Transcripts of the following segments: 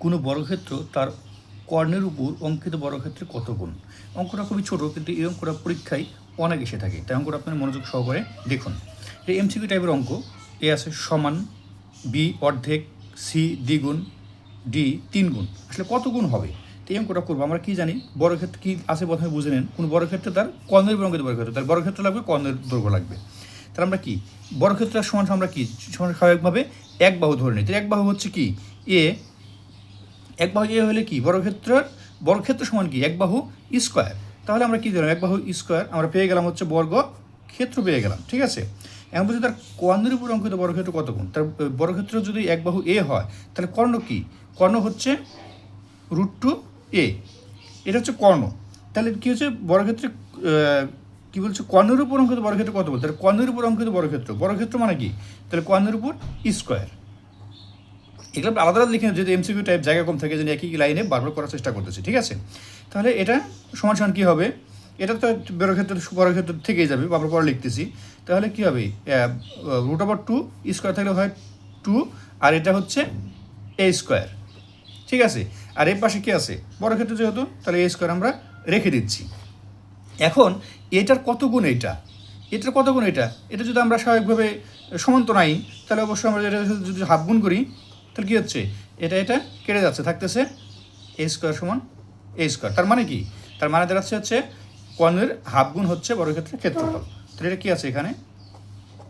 কোনো বর্গক্ষেত্র তার কর্ণের উপর অঙ্কিত বর্গক্ষেত্রের কত গুণ। অঙ্কটা খুবই ছোট, কিন্তু এই অঙ্কটা পরীক্ষায় অনেক এসে থাকে, তাই অঙ্কটা আপনার মনোযোগ সহকারে দেখুন। এই এমসিকিউ টাইপের অঙ্ক এ আছে সমান, বি অর্ধেক, সি দ্বিগুণ, ডি 3 গুণ। আসলে কত গুণ হবে? তো এই অঙ্কটা করবো। আমরা কি জানি বর্গক্ষেত্র কি আছে প্রথমে বুঝে নেন। কোনো বর্গক্ষেত্রে তার কর্ণের উপর অঙ্কিত বর্গক্ষেত্র, তার বর্গক্ষেত্র লাগবে, কর্ণের দৈর্ঘ্য লাগবে। তাহলে আমরা কি বর্গক্ষেত্রের সমান আমরা কি সমান স্বাভাবিকভাবে এক বাহু ধরে নিই। তো এক বাহু হচ্ছে কি এ, এক বাহু এ হলে কি বর্গক্ষেত্র সমান কি এক বাহু স্কোয়ার। তাহলে আমরা কি দিলাম এক বাহু স্কোয়ার, আমরা পেয়ে গেলাম হচ্ছে বর্গক্ষেত্র পেয়ে গেলাম, ঠিক আছে। এখন বলছি তার কর্ণের উপর অঙ্কিত বর্গক্ষেত্র কত গুণ। তার বর্গক্ষেত্র যদি এক বাহু এ হয়, তাহলে কর্ণ কি, কর্ণ হচ্ছে √2a, এটা হচ্ছে কর্ণ। তাহলে কি হচ্ছে বর্গক্ষেত্রে কি বলছে কর্ণের উপর অঙ্কিত বর্গক্ষেত্র কত বলতে, তাহলে কর্ণের উপর অঙ্কিত বর্গক্ষেত্র মানে কি, তাহলে কর্ণের উপর স্কোয়ার। এগুলো আলাদা আলাদা লিখে, যদি এমসিকিউ টাইপ জায়গা কম থাকে, যদি একই লাইনে বারবার করার চেষ্টা করতেছি, ঠিক আছে। তাহলে এটা সমান সমান কী হবে, এটা তো বর্গক্ষেত্র থেকেই যাবে, বারবার পরে লিখতেছি। তাহলে কী হবে, √2 স্কোয়ার থাকলে হয় 2, আর এটা হচ্ছে a স্কোয়ার, ঠিক আছে। আর এর পাশে কী আছে বর্গক্ষেত্র যেহেতু, তাহলে a স্কোয়ার আমরা রেখে দিচ্ছি। এখন এটার কত গুণ এটার কত গুণ এটা যদি আমরা স্বাভাবিকভাবে সমান্ত নাই, তাহলে অবশ্যই আমরা এটা যদি হাফ গুণ করি, তাহলে কী হচ্ছে এটা কেটে যাচ্ছে, থাকতেছে a স্কোয়ার সমান a স্কোয়ার। তার মানে কি, তার মানে দাঁড়াচ্ছে হচ্ছে কর্ণের হাফ গুণ হচ্ছে বর্গক্ষেত্রের ক্ষেত্রফল। তাহলে এটা কী আছে এখানে,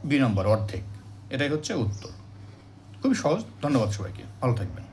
বি নম্বর অর্ধেক। এটাই হচ্ছে উত্তর। খুবই সহজ। ধন্যবাদ সবাইকে, ভালো থাকবেন।